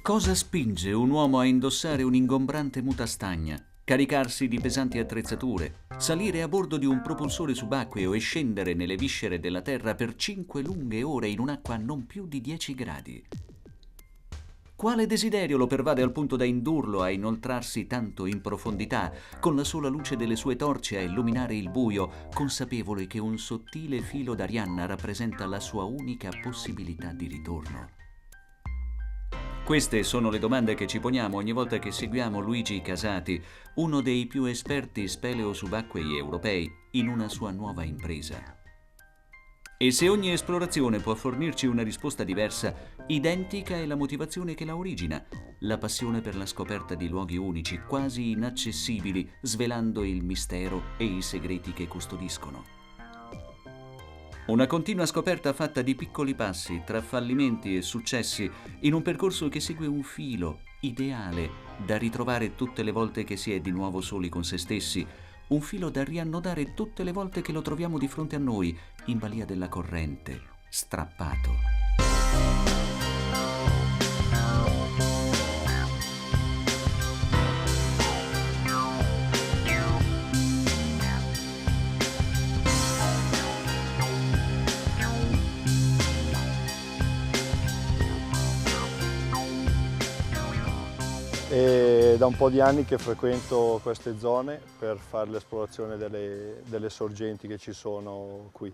Cosa spinge un uomo a indossare un'ingombrante muta stagna, caricarsi di pesanti attrezzature, salire a bordo di un propulsore subacqueo e scendere nelle viscere della Terra per 5 lunghe ore in un'acqua a non più di 10 gradi? Quale desiderio lo pervade al punto da indurlo a inoltrarsi tanto in profondità, con la sola luce delle sue torce a illuminare il buio, consapevole che un sottile filo d'Arianna rappresenta la sua unica possibilità di ritorno? Queste sono le domande che ci poniamo ogni volta che seguiamo Luigi Casati, uno dei più esperti speleo-subacquei europei, in una sua nuova impresa. E se ogni esplorazione può fornirci una risposta diversa, identica è la motivazione che la origina, la passione per la scoperta di luoghi unici, quasi inaccessibili, svelando il mistero e i segreti che custodiscono. Una continua scoperta fatta di piccoli passi, tra fallimenti e successi, in un percorso che segue un filo ideale da ritrovare tutte le volte che si è di nuovo soli con se stessi, un filo da riannodare tutte le volte che lo troviamo di fronte a noi, in balia della corrente, strappato. È da un po' di anni che frequento queste zone per fare l'esplorazione delle sorgenti che ci sono qui.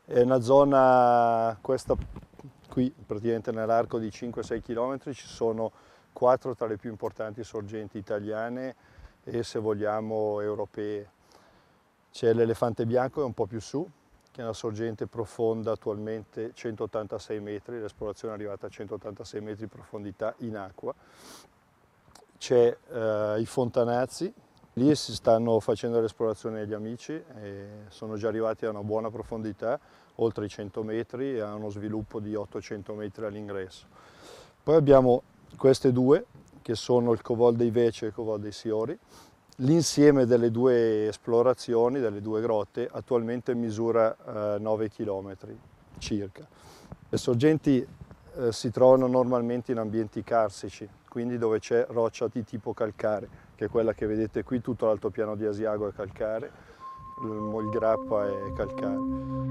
È una zona, questa qui, praticamente nell'arco di 5-6 km ci sono 4 tra le più importanti sorgenti italiane e, se vogliamo, europee. C'è l'Elefante Bianco, è un po' più su, che è una sorgente profonda, attualmente 186 metri, l'esplorazione è arrivata a 186 metri di profondità in acqua. C'è i Fontanazzi, lì si stanno facendo l'esplorazione degli amici e sono già arrivati a una buona profondità, oltre i 100 metri, e a uno sviluppo di 800 metri all'ingresso. Poi abbiamo queste due, che sono il Covol dei Vece e il Covol dei Siori. L'insieme delle due esplorazioni, delle due grotte, attualmente misura 9 km circa. Le sorgenti si trovano normalmente in ambienti carsici, quindi dove c'è roccia di tipo calcare, che è quella che vedete qui. Tutto l'altopiano di Asiago è calcare, il Grappa è calcare.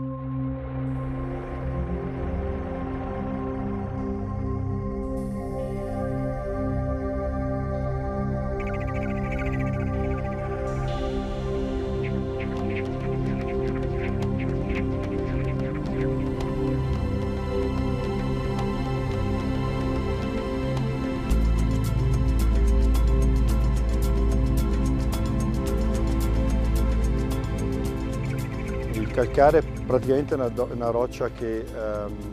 Il calcare è praticamente una roccia che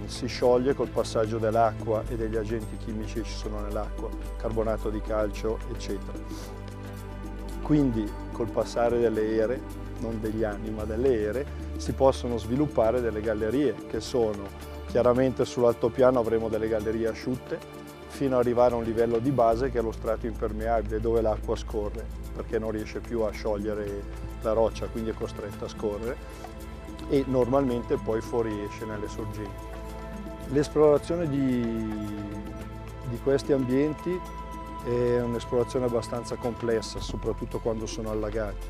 si scioglie col passaggio dell'acqua e degli agenti chimici che ci sono nell'acqua, carbonato di calcio, eccetera. Quindi col passare delle ere, non degli anni ma delle ere, si possono sviluppare delle gallerie che sono, chiaramente sull'altopiano avremo delle gallerie asciutte, fino ad arrivare a un livello di base che è lo strato impermeabile, dove l'acqua scorre, perché non riesce più a sciogliere la roccia, quindi è costretta a scorrere, e normalmente poi fuoriesce nelle sorgenti. L'esplorazione di questi ambienti è un'esplorazione abbastanza complessa, soprattutto quando sono allagati.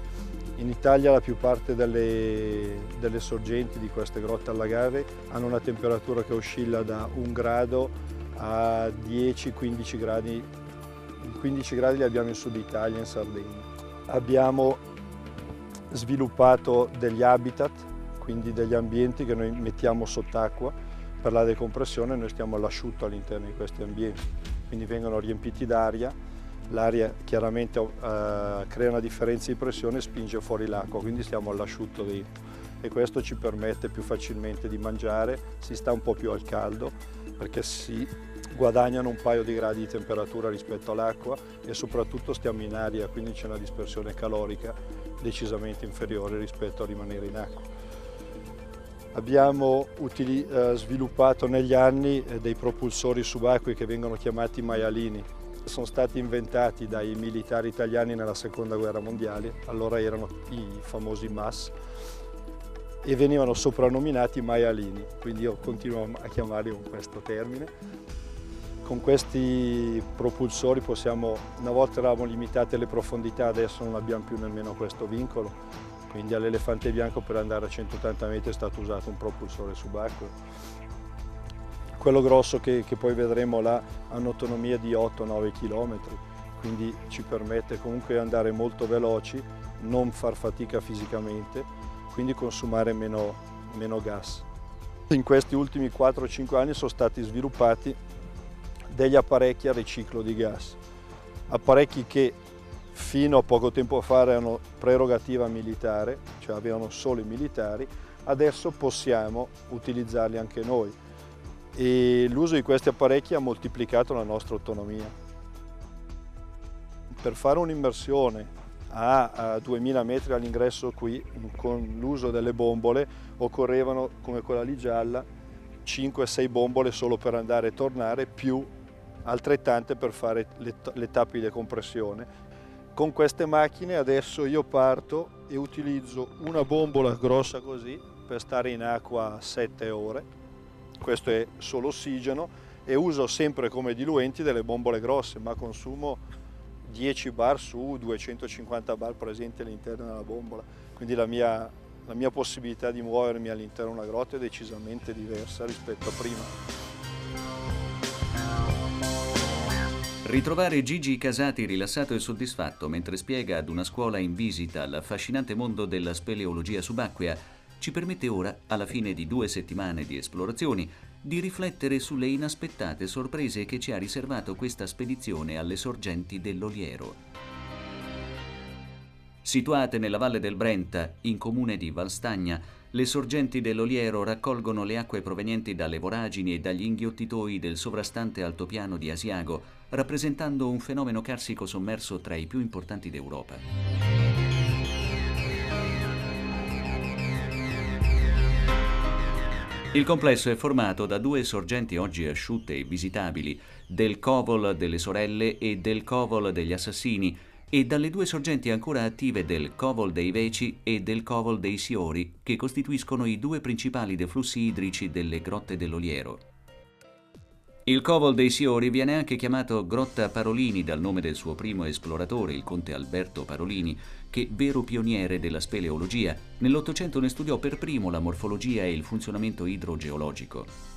In Italia la più parte delle sorgenti di queste grotte allagate hanno una temperatura che oscilla da 1 grado a 10-15 gradi. I 15 gradi li abbiamo in Sud Italia, in Sardegna. Abbiamo sviluppato degli habitat, quindi degli ambienti che noi mettiamo sott'acqua per la decompressione. Noi stiamo all'asciutto all'interno di questi ambienti, quindi vengono riempiti d'aria, l'aria chiaramente crea una differenza di pressione e spinge fuori l'acqua, quindi stiamo all'asciutto dentro, e questo ci permette più facilmente di mangiare, si sta un po' più al caldo perché si guadagnano un paio di gradi di temperatura rispetto all'acqua, e soprattutto stiamo in aria, quindi c'è una dispersione calorica decisamente inferiore rispetto a rimanere in acqua. Abbiamo sviluppato negli anni dei propulsori subacquei che vengono chiamati maialini. Sono stati inventati dai militari italiani nella Seconda Guerra Mondiale, allora erano i famosi MAS, e venivano soprannominati maialini, quindi io continuo a chiamarli con questo termine. Con questi propulsori possiamo, una volta eravamo limitati alle profondità, adesso non abbiamo più nemmeno questo vincolo, quindi all'Elefante Bianco per andare a 180 metri è stato usato un propulsore subacqueo. Quello grosso che poi vedremo là ha un'autonomia di 8-9 km, quindi ci permette comunque di andare molto veloci, non far fatica fisicamente, quindi consumare meno gas. In questi ultimi 4-5 anni sono stati sviluppati degli apparecchi a riciclo di gas, apparecchi che fino a poco tempo fa erano prerogativa militare, cioè avevano solo i militari, adesso possiamo utilizzarli anche noi e l'uso di questi apparecchi ha moltiplicato la nostra autonomia. Per fare un'immersione a 2000 metri all'ingresso qui, con l'uso delle bombole, occorrevano, come quella lì gialla, 5-6 bombole solo per andare e tornare, più altrettante per fare le tappe di decompressione. Con queste macchine adesso io parto e utilizzo una bombola grossa così per stare in acqua 7 ore, questo è solo ossigeno, e uso sempre come diluenti delle bombole grosse, ma consumo 10 bar su 250 bar presenti all'interno della bombola, quindi la mia possibilità di muovermi all'interno di una grotta è decisamente diversa rispetto a prima. Ritrovare Gigi Casati rilassato e soddisfatto mentre spiega ad una scuola in visita l'affascinante mondo della speleologia subacquea ci permette ora, alla fine di 2 settimane di esplorazioni, di riflettere sulle inaspettate sorprese che ci ha riservato questa spedizione alle sorgenti dell'Oliero. Situate nella valle del Brenta, in comune di Valstagna, le sorgenti dell'Oliero raccolgono le acque provenienti dalle voragini e dagli inghiottitoi del sovrastante altopiano di Asiago, rappresentando un fenomeno carsico sommerso tra i più importanti d'Europa. Il complesso è formato da 2 sorgenti oggi asciutte e visitabili, del Covol delle Sorelle e del Covol degli Assassini, e dalle 2 sorgenti ancora attive del Covol dei Veci e del Covol dei Siori, che costituiscono i 2 principali deflussi idrici delle grotte dell'Oliero. Il Covol dei Siori viene anche chiamato Grotta Parolini dal nome del suo primo esploratore, il conte Alberto Parolini, che, vero pioniere della speleologia, nell'Ottocento ne studiò per primo la morfologia e il funzionamento idrogeologico.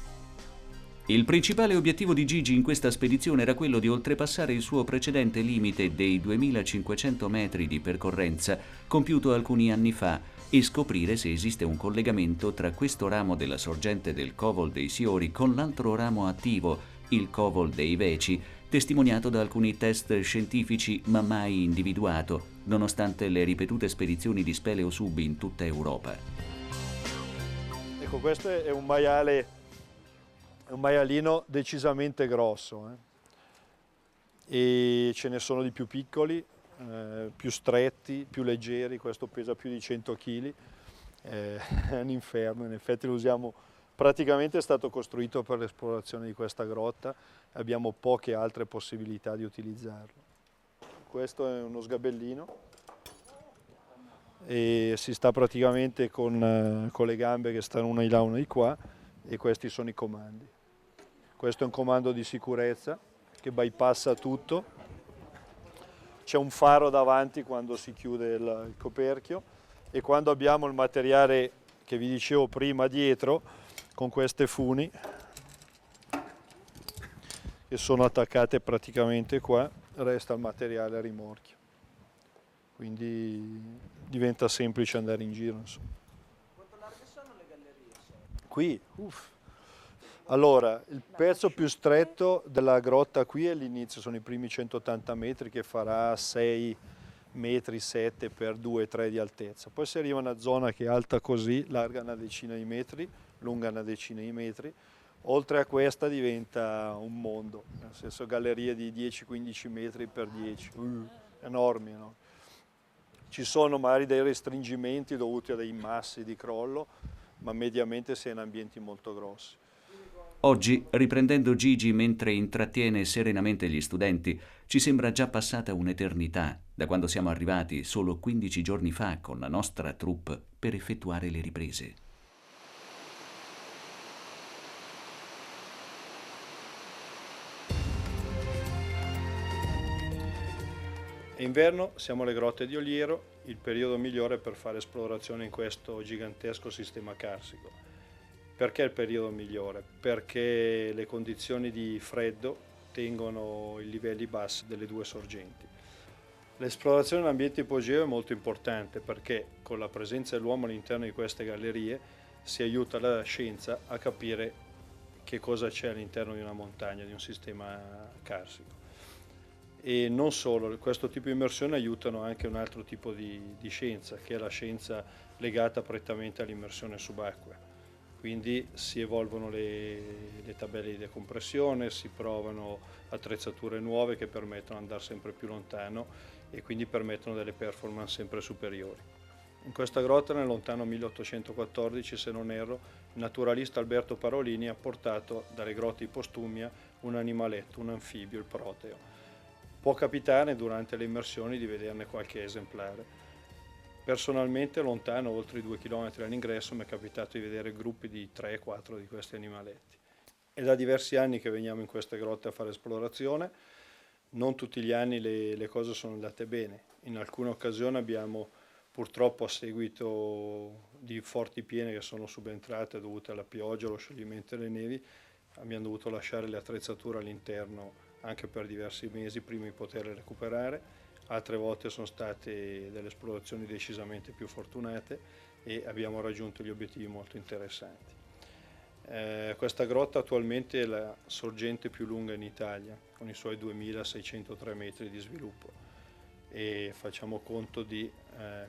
Il principale obiettivo di Gigi in questa spedizione era quello di oltrepassare il suo precedente limite dei 2500 metri di percorrenza, compiuto alcuni anni fa, e scoprire se esiste un collegamento tra questo ramo della sorgente del Covol dei Siori con l'altro ramo attivo, il Covol dei Veci, testimoniato da alcuni test scientifici ma mai individuato, nonostante le ripetute spedizioni di speleosub in tutta Europa. Ecco, questo è un maialino decisamente grosso, e ce ne sono di più piccoli, più stretti, più leggeri, questo pesa più di 100 kg, è un inferno, in effetti lo usiamo, praticamente è stato costruito per l'esplorazione di questa grotta, abbiamo poche altre possibilità di utilizzarlo. Questo è uno sgabellino e si sta praticamente con le gambe che stanno una di là, una di qua, e questi sono i comandi. Questo è un comando di sicurezza che bypassa tutto. C'è un faro davanti quando si chiude il coperchio e quando abbiamo il materiale che vi dicevo prima dietro, con queste funi che sono attaccate praticamente qua, resta il materiale a rimorchio. Quindi diventa semplice andare in giro. Insomma. Quanto larghe sono le gallerie? Qui, Allora, il pezzo più stretto della grotta qui all'inizio sono i primi 180 metri che farà 6 metri 7 per 2-3 di altezza. Poi si arriva a una zona che è alta così, larga una decina di metri, lunga una decina di metri. Oltre a questa diventa un mondo, nel senso gallerie di 10-15 metri per 10, enormi, no? Ci sono magari dei restringimenti dovuti a dei massi di crollo, ma mediamente si è in ambienti molto grossi. Oggi, riprendendo Gigi mentre intrattiene serenamente gli studenti, ci sembra già passata un'eternità da quando siamo arrivati solo 15 giorni fa con la nostra troupe per effettuare le riprese. E inverno siamo alle grotte di Oliero, il periodo migliore per fare esplorazione in questo gigantesco sistema carsico. Perché il periodo migliore? Perché le condizioni di freddo tengono i livelli bassi delle due sorgenti. L'esplorazione in ambiente ipogeo è molto importante perché con la presenza dell'uomo all'interno di queste gallerie si aiuta la scienza a capire che cosa c'è all'interno di una montagna, di un sistema carsico. E non solo, questo tipo di immersioni aiutano anche un altro tipo di scienza, che è la scienza legata prettamente all'immersione subacquea. Quindi si evolvono le tabelle di decompressione, si provano attrezzature nuove che permettono di andare sempre più lontano e quindi permettono delle performance sempre superiori. In questa grotta nel lontano 1814, se non erro, il naturalista Alberto Parolini ha portato dalle grotte di Postumia un animaletto, un anfibio, il proteo. Può capitare durante le immersioni di vederne qualche esemplare. Personalmente, lontano, oltre i 2 km all'ingresso, mi è capitato di vedere gruppi di 3-4 di questi animaletti. È da diversi anni che veniamo in queste grotte a fare esplorazione, non tutti gli anni le cose sono andate bene. In alcune occasioni abbiamo, purtroppo a seguito di forti piene che sono subentrate dovute alla pioggia, allo scioglimento delle nevi, abbiamo dovuto lasciare le attrezzature all'interno anche per diversi mesi prima di poterle recuperare. Altre volte sono state delle esplorazioni decisamente più fortunate e abbiamo raggiunto gli obiettivi molto interessanti. Questa grotta attualmente è la sorgente più lunga in Italia, con i suoi 2603 metri di sviluppo, e facciamo conto di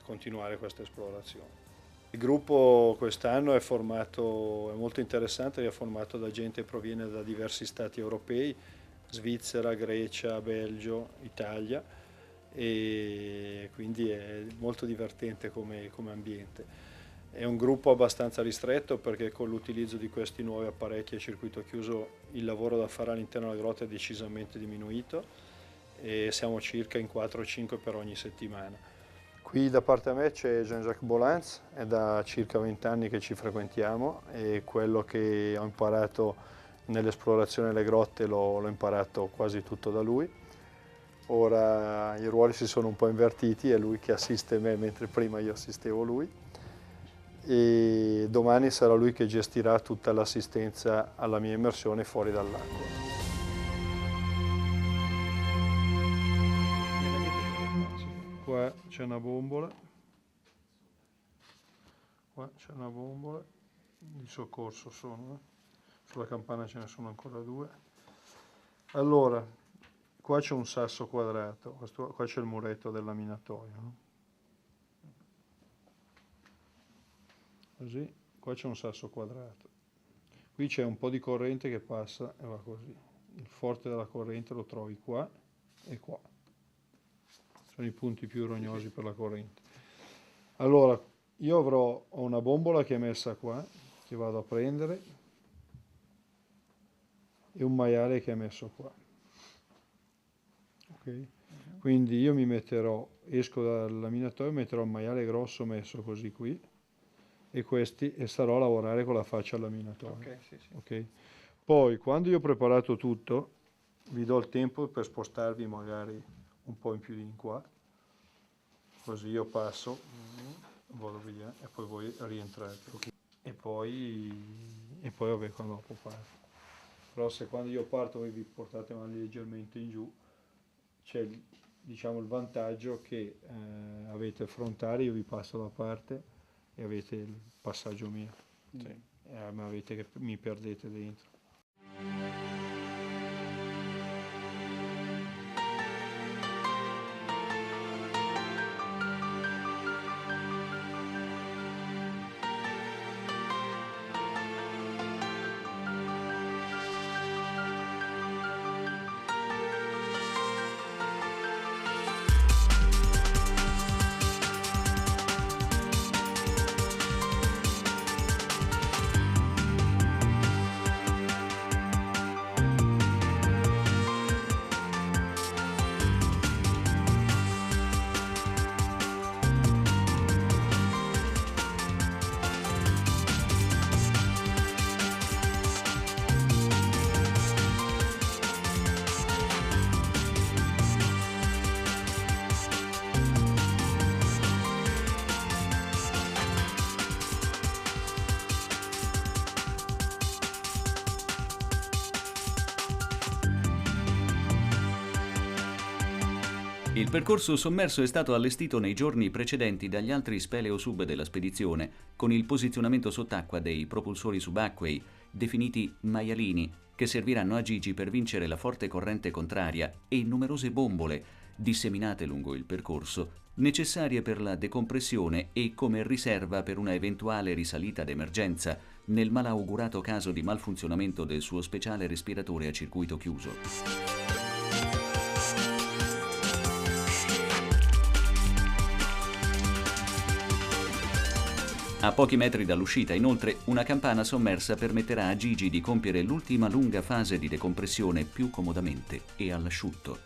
continuare questa esplorazione. Il gruppo quest'anno è molto interessante, è formato da gente che proviene da diversi stati europei, Svizzera, Grecia, Belgio, Italia, e quindi è molto divertente come ambiente. È un gruppo abbastanza ristretto perché con l'utilizzo di questi nuovi apparecchi a circuito chiuso il lavoro da fare all'interno della grotta è decisamente diminuito e siamo circa in 4-5 per ogni settimana. Qui da parte a me c'è Jean-Jacques Bolans, è da circa 20 anni che ci frequentiamo e quello che ho imparato nell'esplorazione delle grotte l'ho imparato quasi tutto da lui. Ora i ruoli si sono un po' invertiti, è lui che assiste me mentre prima io assistevo lui, e domani sarà lui che gestirà tutta l'assistenza alla mia immersione fuori dall'acqua. Qua c'è una bombola, di soccorso sono, sulla campana ce ne sono ancora 2. Allora, qua c'è un sasso quadrato, qua c'è il muretto del laminatoio, no? Così, qua c'è un sasso quadrato. Qui c'è un po' di corrente che passa e va così. Il forte della corrente lo trovi qua e qua. Sono i punti più rognosi per la corrente. Allora, io ho una bombola che è messa qua, che vado a prendere, e un maiale che è messo qua. Okay. Quindi io esco dal laminatoio, metterò il maiale grosso messo così qui e starò a lavorare con la faccia al laminatoio. Okay, sì. Okay. Poi quando io ho preparato tutto vi do il tempo per spostarvi magari un po' in più di qua, così io passo, vado via e poi voi rientrate. Okay. E poi vabbè, quando dopo parto. Però se quando io parto voi vi portate mani leggermente in giù, c'è diciamo il vantaggio che avete il frontale, io vi passo da parte e avete il passaggio mio, sì. Ma avete che mi perdete dentro. Il percorso sommerso è stato allestito nei giorni precedenti dagli altri speleosub della spedizione, con il posizionamento sott'acqua dei propulsori subacquei, definiti maialini, che serviranno a Gigi per vincere la forte corrente contraria, e numerose bombole, disseminate lungo il percorso, necessarie per la decompressione e come riserva per una eventuale risalita d'emergenza, nel malaugurato caso di malfunzionamento del suo speciale respiratore a circuito chiuso. A pochi metri dall'uscita, inoltre, una campana sommersa permetterà a Gigi di compiere l'ultima lunga fase di decompressione più comodamente e all'asciutto.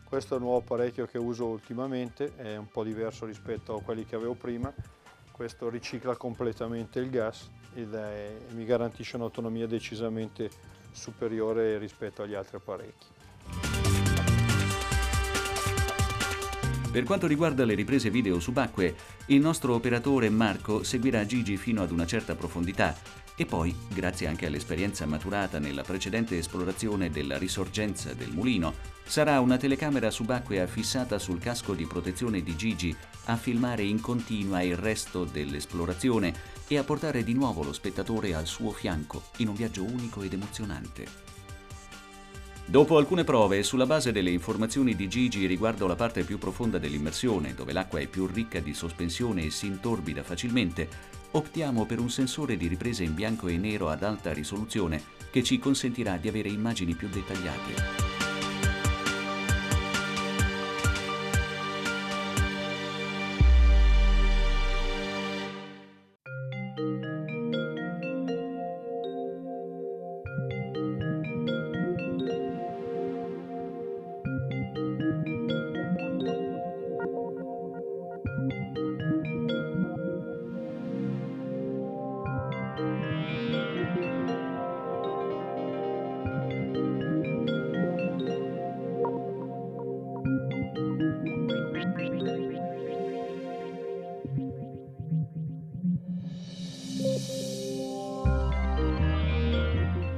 Questo è il nuovo apparecchio che uso ultimamente, è un po' diverso rispetto a quelli che avevo prima. Questo ricicla completamente il gas ed mi garantisce un'autonomia decisamente superiore rispetto agli altri apparecchi. Per quanto riguarda le riprese video subacquee, il nostro operatore Marco seguirà Gigi fino ad una certa profondità e poi, grazie anche all'esperienza maturata nella precedente esplorazione della risorgenza del mulino, sarà una telecamera subacquea fissata sul casco di protezione di Gigi a filmare in continua il resto dell'esplorazione e a portare di nuovo lo spettatore al suo fianco in un viaggio unico ed emozionante. Dopo alcune prove, sulla base delle informazioni di Gigi riguardo la parte più profonda dell'immersione, dove l'acqua è più ricca di sospensione e si intorbida facilmente, optiamo per un sensore di ripresa in bianco e nero ad alta risoluzione che ci consentirà di avere immagini più dettagliate.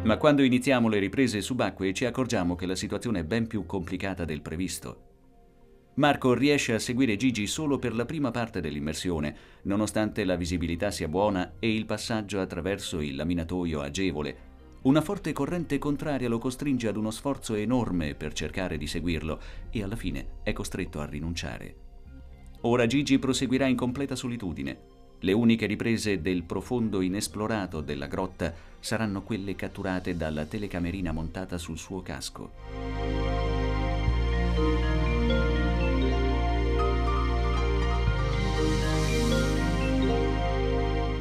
Ma quando iniziamo le riprese subacquee ci accorgiamo che la situazione è ben più complicata del previsto. Marco riesce a seguire Gigi solo per la prima parte dell'immersione, nonostante la visibilità sia buona e il passaggio attraverso il laminatoio agevole. Una forte corrente contraria lo costringe ad uno sforzo enorme per cercare di seguirlo e alla fine è costretto a rinunciare. Ora Gigi proseguirà in completa solitudine. Le uniche riprese del profondo inesplorato della grotta saranno quelle catturate dalla telecamerina montata sul suo casco.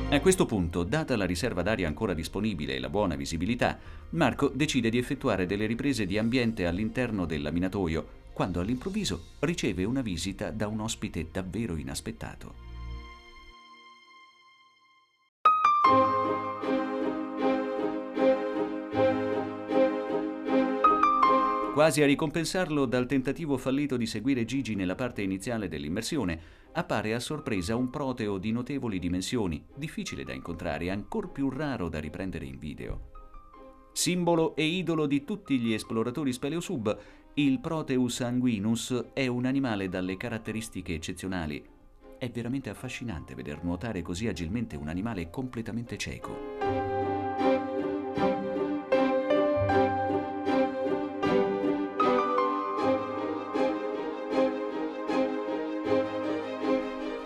A questo punto, data la riserva d'aria ancora disponibile e la buona visibilità, Marco decide di effettuare delle riprese di ambiente all'interno del laminatoio, quando all'improvviso riceve una visita da un ospite davvero inaspettato. Quasi a ricompensarlo dal tentativo fallito di seguire Gigi nella parte iniziale dell'immersione, appare a sorpresa un proteo di notevoli dimensioni, difficile da incontrare e ancor più raro da riprendere in video. Simbolo e idolo di tutti gli esploratori speleosub, il Proteus anguinus è un animale dalle caratteristiche eccezionali. È veramente affascinante veder nuotare così agilmente un animale completamente cieco.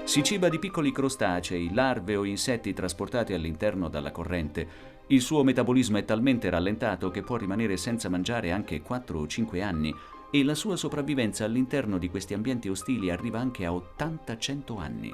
Si ciba di piccoli crostacei, larve o insetti trasportati all'interno dalla corrente. Il suo metabolismo è talmente rallentato che può rimanere senza mangiare anche 4 o 5 anni e la sua sopravvivenza all'interno di questi ambienti ostili arriva anche a 80-100 anni.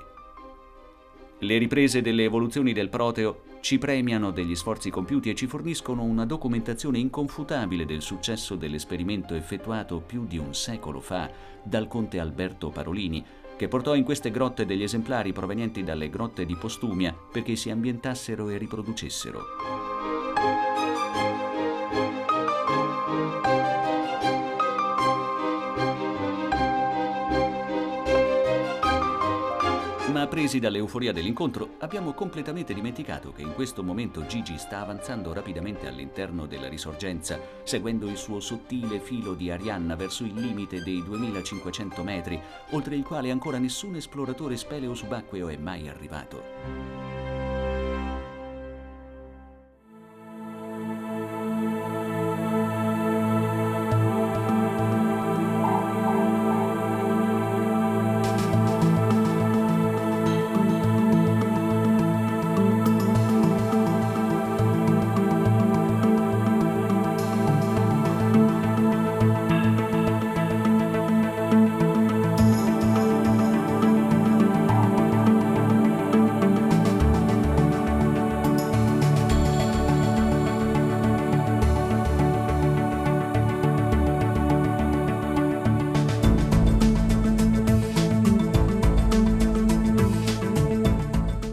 Le riprese delle evoluzioni del proteo ci premiano degli sforzi compiuti e ci forniscono una documentazione inconfutabile del successo dell'esperimento effettuato più di un secolo fa dal conte Alberto Parolini, che portò in queste grotte degli esemplari provenienti dalle grotte di Postumia perché si ambientassero e riproducessero. Ma presi dall'euforia dell'incontro, abbiamo completamente dimenticato che in questo momento Gigi sta avanzando rapidamente all'interno della risorgenza, seguendo il suo sottile filo di Arianna verso il limite dei 2500 metri, oltre il quale ancora nessun esploratore speleo subacqueo è mai arrivato.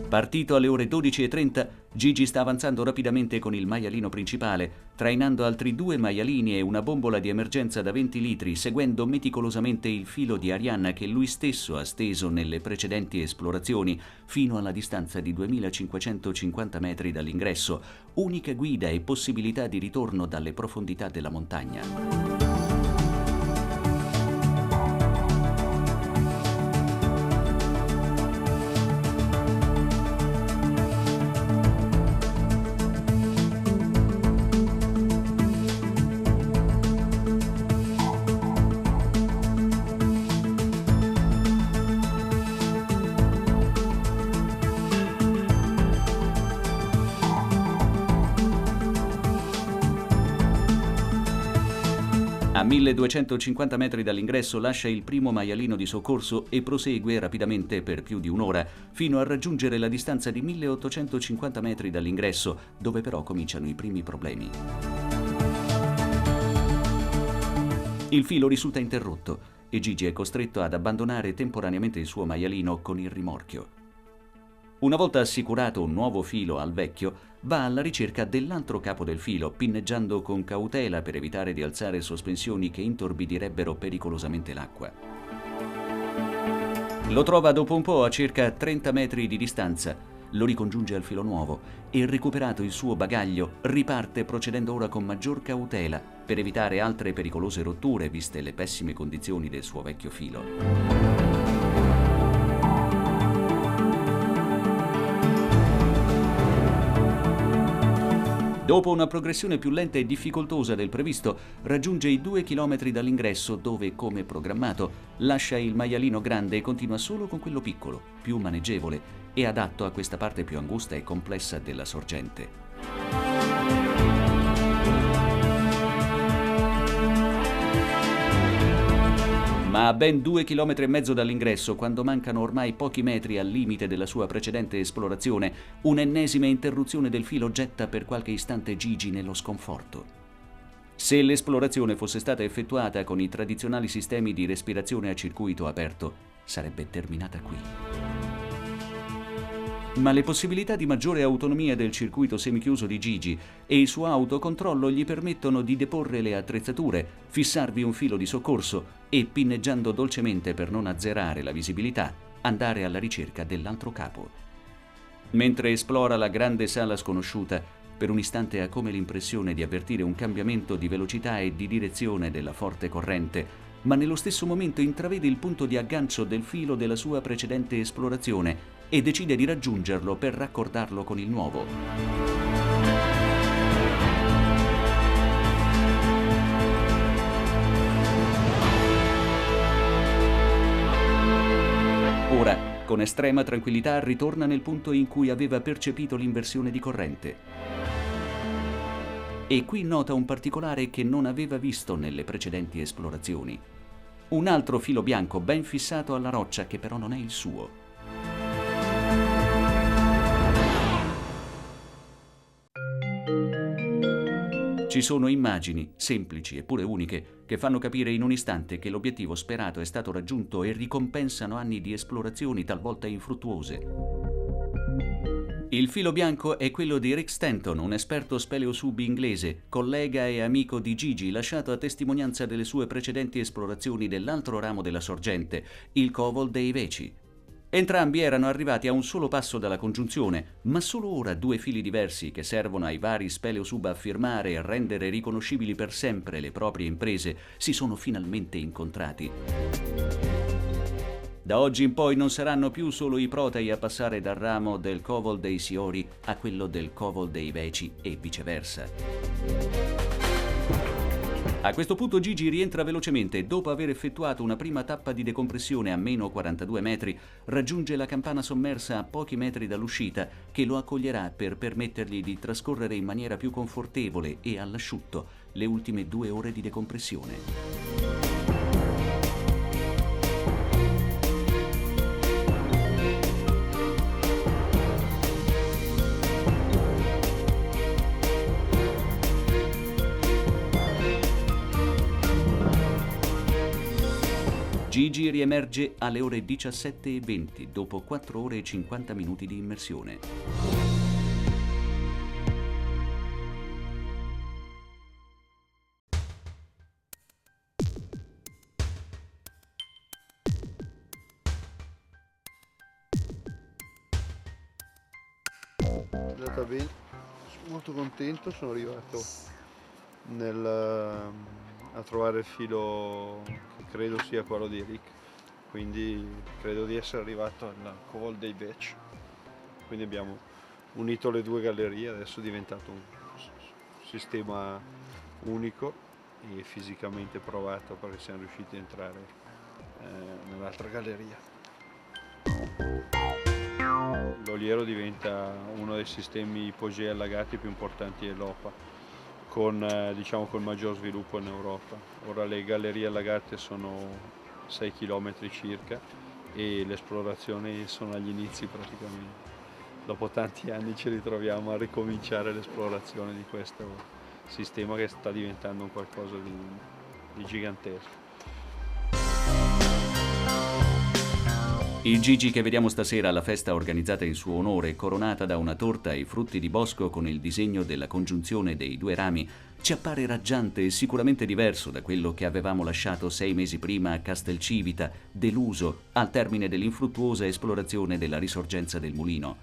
Partito alle ore 12:30, Gigi sta avanzando rapidamente con il maialino principale, trainando altri 2 maialini e una bombola di emergenza da 20 litri, seguendo meticolosamente il filo di Arianna che lui stesso ha steso nelle precedenti esplorazioni, fino alla distanza di 2550 metri dall'ingresso, unica guida e possibilità di ritorno dalle profondità della montagna. A 1250 metri dall'ingresso lascia il primo maialino di soccorso e prosegue rapidamente per più di un'ora, fino a raggiungere la distanza di 1850 metri dall'ingresso, dove però cominciano i primi problemi. Il filo risulta interrotto e Gigi è costretto ad abbandonare temporaneamente il suo maialino con il rimorchio. Una volta assicurato un nuovo filo al vecchio, va alla ricerca dell'altro capo del filo, pinneggiando con cautela per evitare di alzare sospensioni che intorbidirebbero pericolosamente l'acqua. Lo trova dopo un po' a circa 30 metri di distanza, lo ricongiunge al filo nuovo e, recuperato il suo bagaglio, riparte procedendo ora con maggior cautela per evitare altre pericolose rotture viste le pessime condizioni del suo vecchio filo. Dopo una progressione più lenta e difficoltosa del previsto, raggiunge i 2 chilometri dall'ingresso dove, come programmato, lascia il maialino grande e continua solo con quello piccolo, più maneggevole e adatto a questa parte più angusta e complessa della sorgente. Ma a ben 2,5 chilometri dall'ingresso, quando mancano ormai pochi metri al limite della sua precedente esplorazione, un'ennesima interruzione del filo getta per qualche istante Gigi nello sconforto. Se l'esplorazione fosse stata effettuata con i tradizionali sistemi di respirazione a circuito aperto, sarebbe terminata qui. Ma le possibilità di maggiore autonomia del circuito semichiuso di Gigi e il suo autocontrollo gli permettono di deporre le attrezzature, fissarvi un filo di soccorso e, pinneggiando dolcemente per non azzerare la visibilità, andare alla ricerca dell'altro capo. Mentre esplora la grande sala sconosciuta, per un istante ha come l'impressione di avvertire un cambiamento di velocità e di direzione della forte corrente, ma nello stesso momento intravede il punto di aggancio del filo della sua precedente esplorazione e decide di raggiungerlo per raccordarlo con il nuovo. Ora, con estrema tranquillità, ritorna nel punto in cui aveva percepito l'inversione di corrente. E qui nota un particolare che non aveva visto nelle precedenti esplorazioni. Un altro filo bianco ben fissato alla roccia che però non è il suo. Ci sono immagini, semplici eppure uniche, che fanno capire in un istante che l'obiettivo sperato è stato raggiunto e ricompensano anni di esplorazioni talvolta infruttuose. Il filo bianco è quello di Rick Stanton, un esperto speleosub inglese, collega e amico di Gigi, lasciato a testimonianza delle sue precedenti esplorazioni dell'altro ramo della sorgente, il Covol dei Veci. Entrambi erano arrivati a un solo passo dalla congiunzione, ma solo ora due fili diversi che servono ai vari speleosub a firmare e rendere riconoscibili per sempre le proprie imprese si sono finalmente incontrati. Da oggi in poi non saranno più solo i protei a passare dal ramo del Covol dei Siori a quello del Covol dei Veci e viceversa. A questo punto Gigi rientra velocemente e dopo aver effettuato una prima tappa di decompressione a meno 42 metri raggiunge la campana sommersa a pochi metri dall'uscita che lo accoglierà per permettergli di trascorrere in maniera più confortevole e all'asciutto le ultime 2 ore di decompressione. Gigi riemerge alle ore 17:20 dopo 4 ore e 50 minuti di immersione. È andata bene, sono molto contento, sono arrivato a trovare il filo che credo sia quello di Rick, quindi credo di essere arrivato al Covol dei Veci, quindi abbiamo unito le 2 gallerie, adesso è diventato un sistema unico e fisicamente provato perché siamo riusciti a entrare nell'altra galleria. L'Oliero diventa uno dei sistemi ipogei allagati più importanti dell'OPA, con col maggior sviluppo in Europa. Ora le gallerie allagate sono 6 km circa e le esplorazioni sono agli inizi praticamente. Dopo tanti anni ci ritroviamo a ricominciare l'esplorazione di questo sistema che sta diventando un qualcosa di gigantesco. Il Gigi che vediamo stasera alla festa organizzata in suo onore, coronata da una torta ai frutti di bosco con il disegno della congiunzione dei 2 rami, ci appare raggiante e sicuramente diverso da quello che avevamo lasciato 6 mesi prima a Castelcivita, deluso al termine dell'infruttuosa esplorazione della risorgenza del mulino.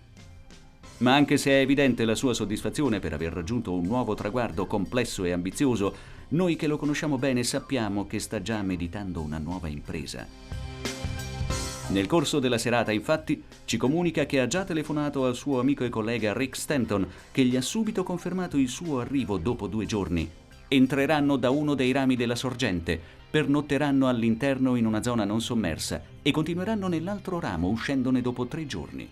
Ma anche se è evidente la sua soddisfazione per aver raggiunto un nuovo traguardo complesso e ambizioso, noi che lo conosciamo bene sappiamo che sta già meditando una nuova impresa. Nel corso della serata, infatti, ci comunica che ha già telefonato al suo amico e collega Rick Stanton, che gli ha subito confermato il suo arrivo dopo 2 giorni. Entreranno da uno dei rami della sorgente, pernotteranno all'interno in una zona non sommersa e continueranno nell'altro ramo uscendone dopo 3 giorni.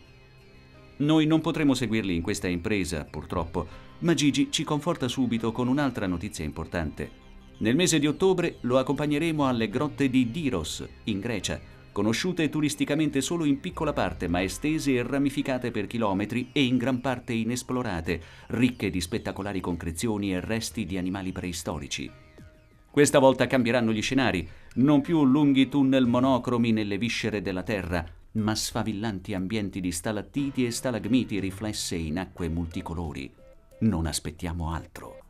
Noi non potremo seguirli in questa impresa, purtroppo, ma Gigi ci conforta subito con un'altra notizia importante. Nel mese di ottobre lo accompagneremo alle grotte di Diros, in Grecia, conosciute turisticamente solo in piccola parte, ma estese e ramificate per chilometri e in gran parte inesplorate, ricche di spettacolari concrezioni e resti di animali preistorici. Questa volta cambieranno gli scenari, non più lunghi tunnel monocromi nelle viscere della terra, ma sfavillanti ambienti di stalattiti e stalagmiti riflesse in acque multicolori. Non aspettiamo altro.